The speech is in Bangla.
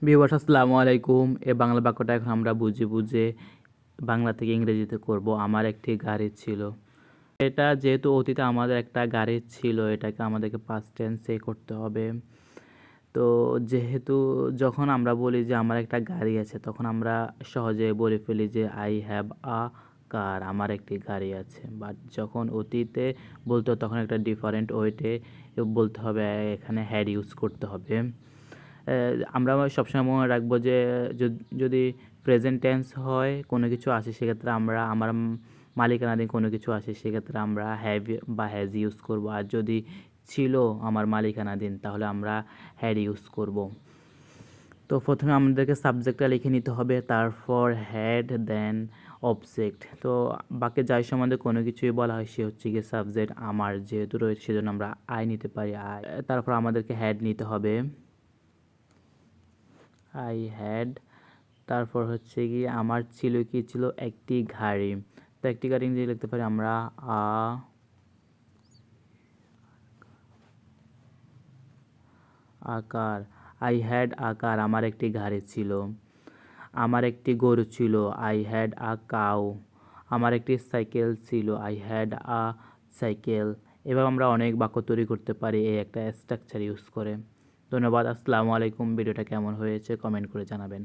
ভিউয়ার্স আসসালামু আলাইকুম। এই বাংলা বাক্যটা এখন আমরা বুঝে বাংলা থেকে ইংরেজিতে করব। আমার একটি গাড়ি ছিল। এটা যেহেতু অতীতে আমাদের একটা গাড়ি ছিল, এটাকে আমাদেরকে পাস্ট টেন্সে করতে হবে। তো যেহেতু যখন আমরা বলি যে আমার একটা গাড়ি আছে, তখন আমরা সহজে বলে ফেলি যে আই হ্যাভ আ কার, আমার একটি গাড়ি আছে। বাট যখন অতীতে বলতে হয়, তখন একটা ডিফারেন্ট ওয়েতে বলতে হবে, এখানে হ্যাড ইউজ করতে হবে। আমরা সবসময় মনে রাখবো যে যদি প্রেজেন্ট টেন্স হয়, কোনো কিছু আসে, সেক্ষেত্রে আমরা আমার মালিকানাধীন কোনো কিছু আসে, সেক্ষেত্রে আমরা হ্যাভ বা হ্যাজ ইউজ করব। আর যদি ছিল আমার মালিকানাধীন, তাহলে আমরা হ্যাড ইউজ করব। তো প্রথমে আমাদেরকে সাবজেক্টটা লিখে নিতে হবে, তারপর হ্যাড, দেন অবজেক্ট। তো বাকি যাই সম্বন্ধে কোনো কিছুই বলা হয়, সে হচ্ছে গিয়ে সাবজেক্ট। আমার যেহেতু রয়েছে, সেজন্য আমরা আই নিতে পারি। আই, তারপর আমাদেরকে হ্যাড নিতে হবে, আই হ্যাড। তারপর হচ্ছে কি আমার ছিল, কি ছিল, একটি গাড়ি। তো একটি গাড়ি ইংরেজি লিখতে পারি আমরা আকার। আই হ্যাড আকার, আমার একটি গাড়ি ছিল। আমার একটি গরু ছিল, আই হ্যাড আ কাউ। আমার একটি সাইকেল ছিল, আই হ্যাড আ সাইকেল। এভাবে আমরা অনেক বাক্য তৈরি করতে পারি এই একটা স্ট্রাকচার ইউজ করে। ধন্যবাদ। আসসালামু আলাইকুম। ভিডিওটা কেমন হয়েছে কমেন্ট করে জানাবেন।